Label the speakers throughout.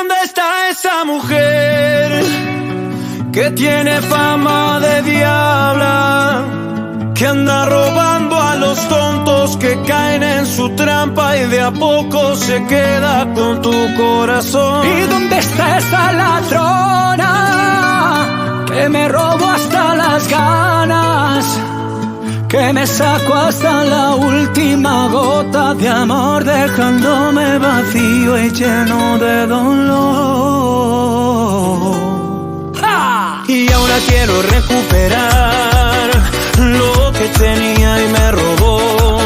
Speaker 1: dónde está esa mujer que tiene fama de diabla, que anda robando a los tontos que caen en su trampa y de a poco se queda con tu corazón?
Speaker 2: ¿Y dónde está esa ladrona que me robó hasta las ganas, que me sacó hasta la última gota de amor, dejándome vacío y lleno de dolor?
Speaker 1: ¡Ah! Y ahora quiero recuperar lo que tenía y me robó.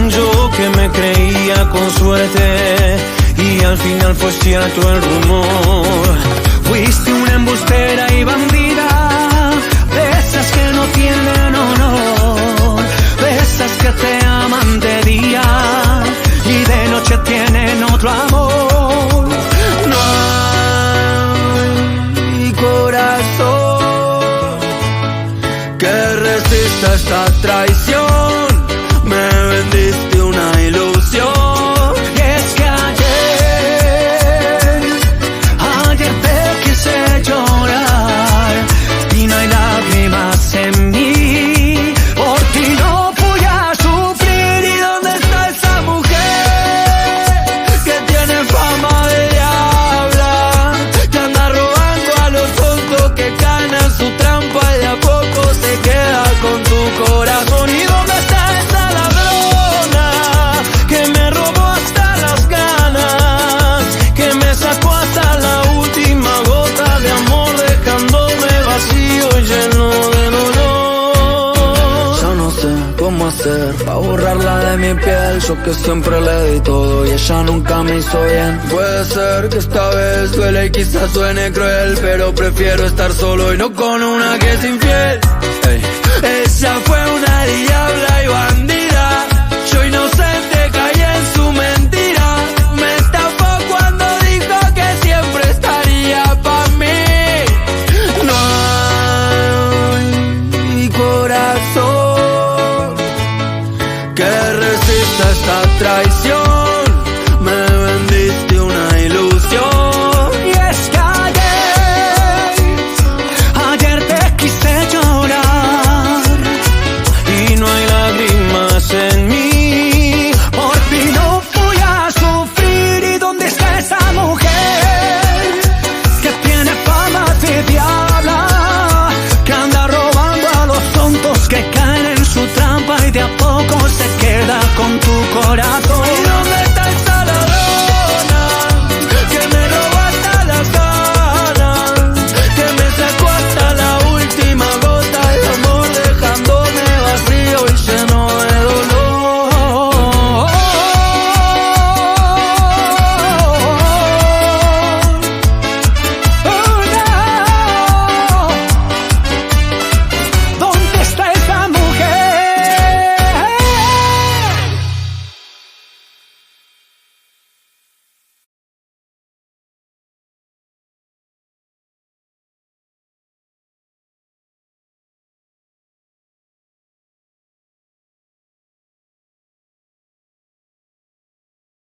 Speaker 1: Yo que me creía con suerte y al final fue cierto el rumor. Fuiste una embustera y bandida, de esas que no tienen honor, de esas que te aman de día y de noche tienen otro amor. No hay corazón que resista esta traición, me vendiste una ilusión. Y es que ayer te quise llorar y no hay lágrimas en mí, por ti no voy a sufrir. ¿Y dónde está esa mujer que tiene fama de diabla, que anda robando a los tontos que caen en su trampa y de a poco se queda con tu corazón? ¿Y dónde está esa ladrona que me robó hasta las ganas, que me sacó hasta la última gota de amor, dejándome vacío y lleno de dolor?
Speaker 3: Yo no sé cómo hacer para borrarla de mi piel, yo que siempre le di todo y ella nunca me hizo bien. Puede ser que esta vez duele y quizás suene cruel, pero prefiero estar solo y no con una que es infiel. Ey.
Speaker 1: Ella fue una diabla y bandida,